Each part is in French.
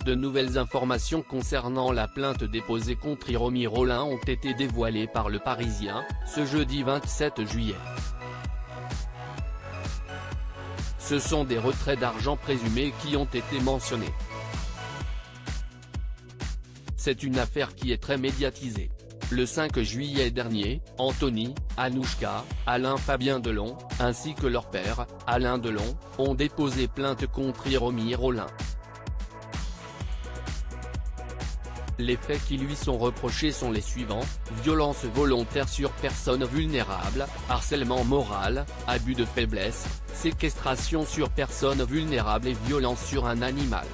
De nouvelles informations concernant la plainte déposée contre Hiromi Rollin ont été dévoilées par Le Parisien, ce jeudi 27 juillet. Ce sont des retraits d'argent présumés qui ont été mentionnés. C'est une affaire qui est très médiatisée. Le 5 juillet dernier, Anthony, Anouchka, Alain Fabien Delon, ainsi que leur père, Alain Delon, ont déposé plainte contre Hiromi Rollin. Les faits qui lui sont reprochés sont les suivants: violence volontaire sur personne vulnérable, harcèlement moral, abus de faiblesse, séquestration sur personne vulnérable et violence sur un animal.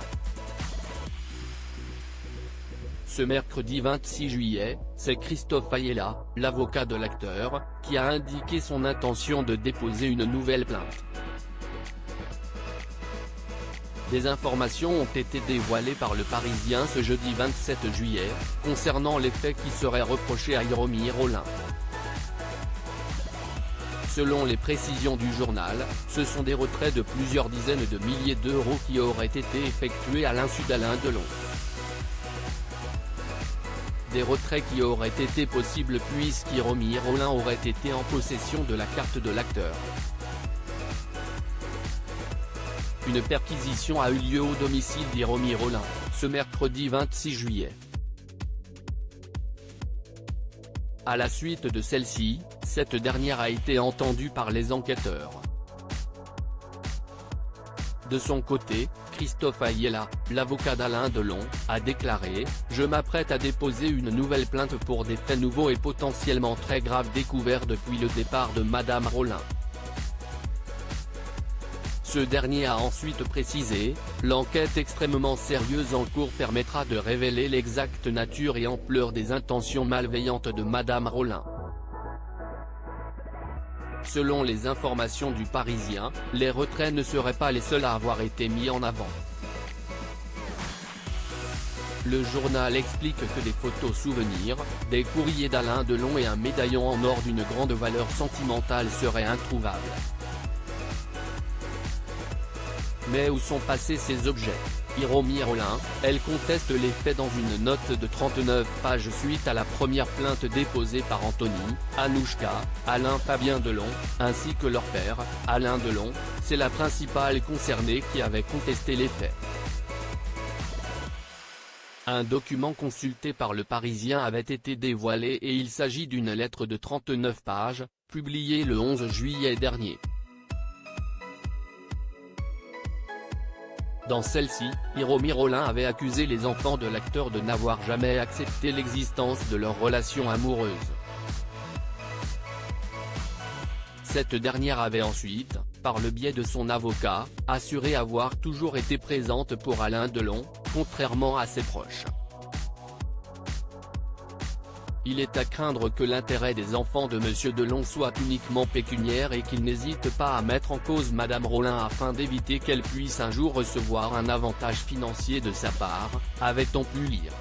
Ce mercredi 26 juillet, c'est Christophe Ayala, l'avocat de l'acteur, qui a indiqué son intention de déposer une nouvelle plainte. Des informations ont été dévoilées par Le Parisien ce jeudi 27 juillet, concernant les faits qui seraient reprochés à Hiromi Rollin. Selon les précisions du journal, ce sont des retraits de plusieurs dizaines de milliers d'euros qui auraient été effectués à l'insu d'Alain Delon. Des retraits qui auraient été possibles puisqu'Hiromi Rollin aurait été en possession de la carte de l'acteur. Une perquisition a eu lieu au domicile d'Hiromi Rollin, ce mercredi 26 juillet. À la suite de celle-ci, cette dernière a été entendue par les enquêteurs. De son côté, Christophe Ayala, l'avocat d'Alain Delon, a déclaré « Je m'apprête à déposer une nouvelle plainte pour des faits nouveaux et potentiellement très graves découverts depuis le départ de Madame Rollin ». Ce dernier a ensuite précisé « L'enquête extrêmement sérieuse en cours permettra de révéler l'exacte nature et ampleur des intentions malveillantes de Madame Rollin ». Selon les informations du Parisien, les retraits ne seraient pas les seuls à avoir été mis en avant. Le journal explique que des photos souvenirs, des courriers d'Alain Delon et un médaillon en or d'une grande valeur sentimentale seraient introuvables. Mais où sont passés ces objets? Hiromi Rollin, elle conteste les faits dans une note de 39 pages suite à la première plainte déposée par Anthony, Anouchka, Alain Fabien Delon, ainsi que leur père, Alain Delon. C'est la principale concernée qui avait contesté les faits. Un document consulté par Le Parisien avait été dévoilé et il s'agit d'une lettre de 39 pages, publiée le 11 juillet dernier. Dans celle-ci, Hiromi Rollin avait accusé les enfants de l'acteur de n'avoir jamais accepté l'existence de leur relation amoureuse. Cette dernière avait ensuite, par le biais de son avocat, assuré avoir toujours été présente pour Alain Delon, contrairement à ses proches. Il est à craindre que l'intérêt des enfants de M. Delon soit uniquement pécuniaire et qu'il n'hésite pas à mettre en cause Madame Rollin afin d'éviter qu'elle puisse un jour recevoir un avantage financier de sa part, avait-on pu lire.